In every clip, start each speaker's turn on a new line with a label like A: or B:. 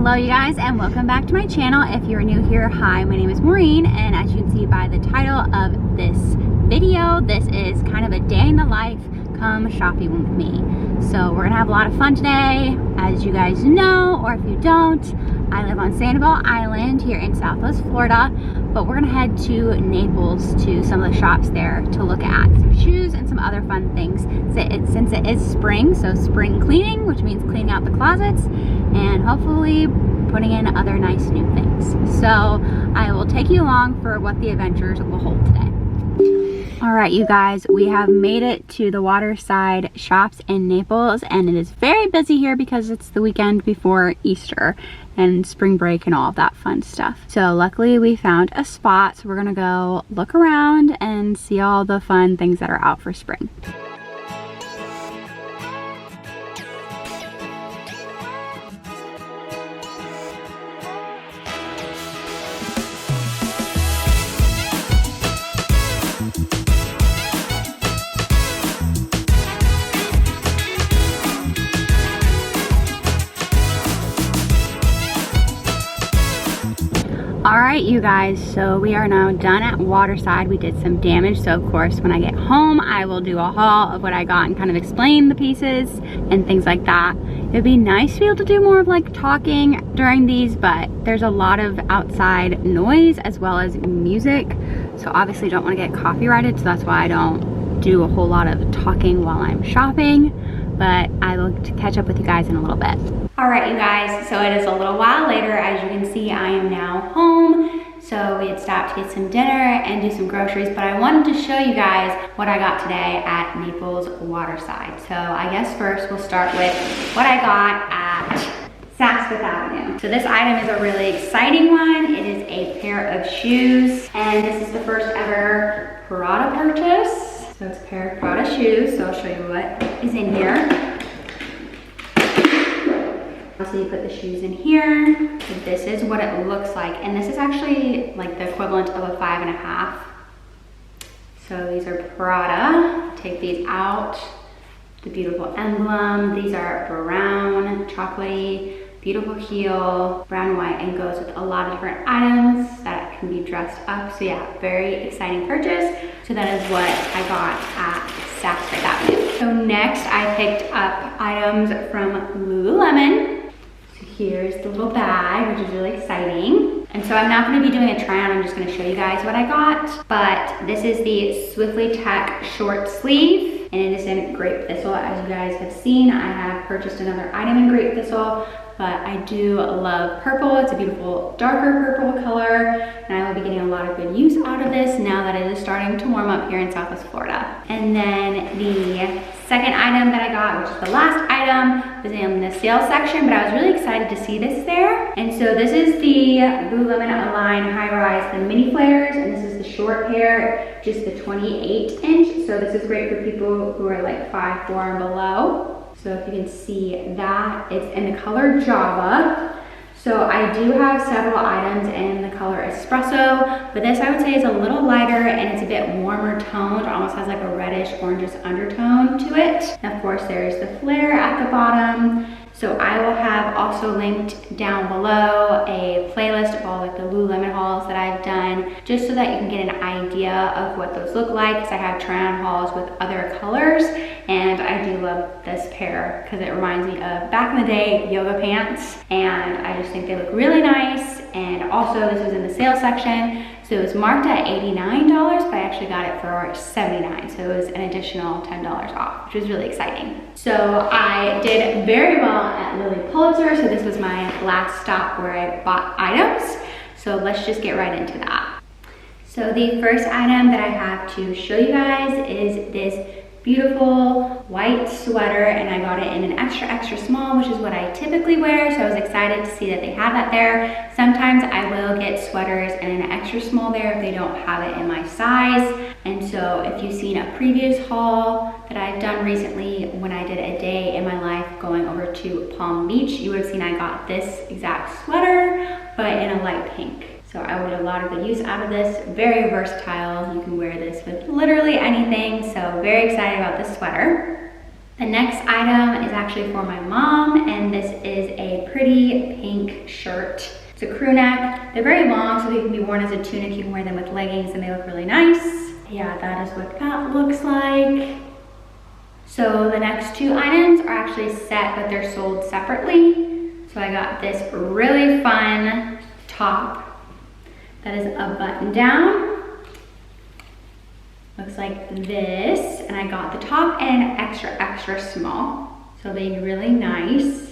A: Hello you guys, and welcome back to my channel. If you're new here, hi, my name is Maureen, and as you can see by the title of this video, this is kind of a day in the life, come shopping with me. So we're gonna have a lot of fun today. As you guys know, or if you don't, I live on Sanibel Island here in Southwest Florida, but we're gonna head to Naples to some of the shops there to look at some shoes and some other fun things. Since it is spring, so spring cleaning, which means cleaning out the closets and hopefully putting in other nice new things. So I will take you along for what the adventures will hold today. All right, you guys, we have made it to the waterside shops in Naples, and it is very busy here because it's the weekend before Easter and spring break and all of that fun stuff. So luckily we found a spot, so we're gonna go look around and see all the fun things that are out for spring. All right, you guys, so we are now done at Waterside. We did some damage, so of course when I get home I will do a haul of what I got and kind of explain the pieces and things like that. It'd be nice to be able to do more of like talking during these, but there's a lot of outside noise as well as music, so obviously don't want to get copyrighted, so that's why I don't do a whole lot of talking while I'm shopping, but I will catch up with you guys in a little bit. All right, you guys, so it is a little while later. As you can see, I am now home. So we had stopped to get some dinner and do some groceries, but I wanted to show you guys what I got today at Naples Waterside. So I guess first we'll start with what I got at Saks Fifth Avenue. So this item is a really exciting one. It is a pair of shoes, and this is the first ever Prada purchase. So it's a pair of Prada shoes, so I'll show you what is in here. So you put the shoes in here. So this is what it looks like, and this is actually like the equivalent of a 5.5. So these are Prada. Take these out. The beautiful emblem. These are brown, chocolatey, beautiful heel, brown and white, and goes with a lot of different items that can be dressed up. So yeah, very exciting purchase. So that is what I got at Saks Fifth Avenue. So next I picked up items from Lululemon. Here's the little bag, which is really exciting. And so I'm not gonna be doing a try on, I'm just gonna show you guys what I got. But this is the Swiftly Tech short sleeve, and it is in grape thistle. As you guys have seen, I have purchased another item in grape thistle, but I do love purple. It's a beautiful darker purple color, and I will be getting a lot of good use out of this now that it is starting to warm up here in Southwest Florida. And then the second item that I got, which is the last item, was in the sale section, but I was really excited to see this there. And so this is the Lululemon Align High Rise, the mini flares, and this is the short pair, just the 28-inch. So this is great for people who are like 5'4" and below. So if you can see that, it's in the color Java. So I do have several items in the color espresso, but this I would say is a little lighter and it's a bit warmer toned. It almost has like a reddish orangish undertone to it. And of course there's the flare at the bottom. So I will have also linked down below a playlist of all like the Lululemon hauls that I've done, just so that you can get an idea of what those look like, because I have try-on hauls with other colors, and I do love this pair because it reminds me of back in the day yoga pants, and I just think they look really nice. And also this was in the sale section, so it was marked at $89, but I actually got it for $79, so it was an additional $10 off, which was really exciting. So I did very well at Lilly Pulitzer, so this was my last stop where I bought items. So let's just get right into that. So the first item that I have to show you guys is this beautiful white sweater, and I got it in an extra small, which is what I typically wear, so I was excited to see that they had that there. Sometimes I will get sweaters in an extra small there if they don't have it in my size. And so if you've seen a previous haul that I've done recently when I did a day in my life going over to Palm Beach, you would have seen I got this exact sweater, but in a light pink. So I would get a lot of good use out of this. Very versatile. You can wear this with literally anything. So very excited about this sweater. The next item is actually for my mom, and this is a pretty pink shirt. It's a crew neck. They're very long, so they can be worn as a tunic. You can wear them with leggings and they look really nice. Yeah, that is what that looks like. So the next two items are actually set, but they're sold separately. So I got this really fun top that is a button down. Looks like this, and I got the top and extra small. So they're really nice.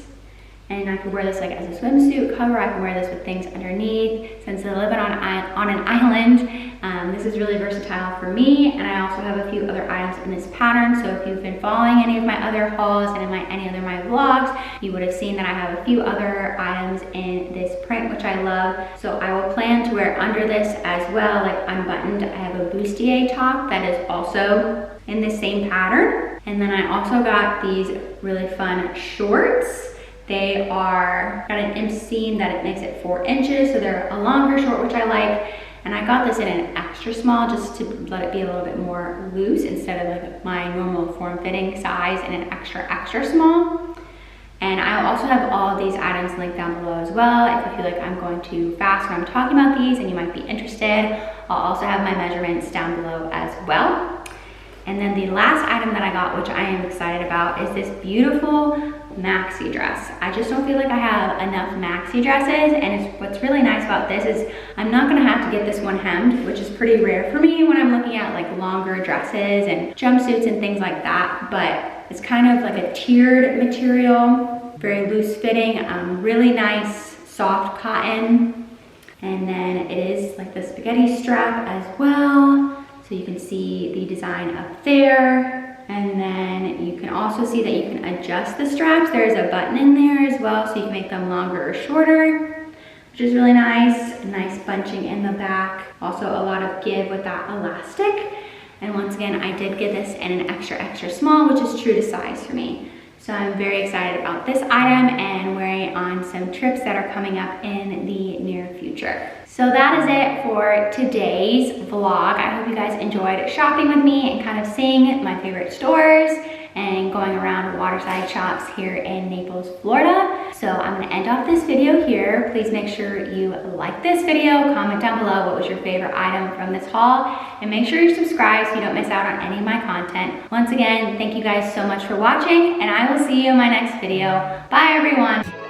A: And I could wear this like as a swimsuit cover. I can wear this with things underneath. Since I live on an island, this is really versatile for me. And I also have a few other items in this pattern. So if you've been following any of my other hauls and in any other my vlogs, you would have seen that I have a few other items in this print, which I love. So I will plan to wear under this as well, like unbuttoned. I have a bustier top that is also in the same pattern. And then I also got these really fun shorts. They are got an inseam that it makes it 4 inches, so they're a longer short, which I like. And I got this in an extra small just to let it be a little bit more loose instead of like my normal form-fitting size in an extra small. And I also have all of these items linked down below as well. If you feel like I'm going too fast when I'm talking about these and you might be interested, I'll also have my measurements down below as well. And then the last item that I got, which I am excited about, is this beautiful maxi dress. I just don't feel like I have enough maxi dresses, and what's really nice about this is I'm not gonna have to get this one hemmed, which is pretty rare for me when I'm looking at like longer dresses and jumpsuits and things like that, but it's kind of like a tiered material, very loose fitting, really nice soft cotton. And then it is like the spaghetti strap as well. So you can see the design up there. And then you can also see that you can adjust the straps. There's a button in there as well, so you can make them longer or shorter, which is really nice. Nice bunching in the back. Also a lot of give with that elastic. And once again, I did get this in an extra small, which is true to size for me. So I'm very excited about this item and wearing it on some trips that are coming up in the near future. So that is it for today's vlog. I hope you guys enjoyed shopping with me and kind of seeing my favorite stores and going around waterside shops here in Naples, Florida. So I'm gonna end off this video here. Please make sure you like this video, comment down below what was your favorite item from this haul, and make sure you're subscribed so you don't miss out on any of my content. Once again, thank you guys so much for watching, and I will see you in my next video. Bye everyone.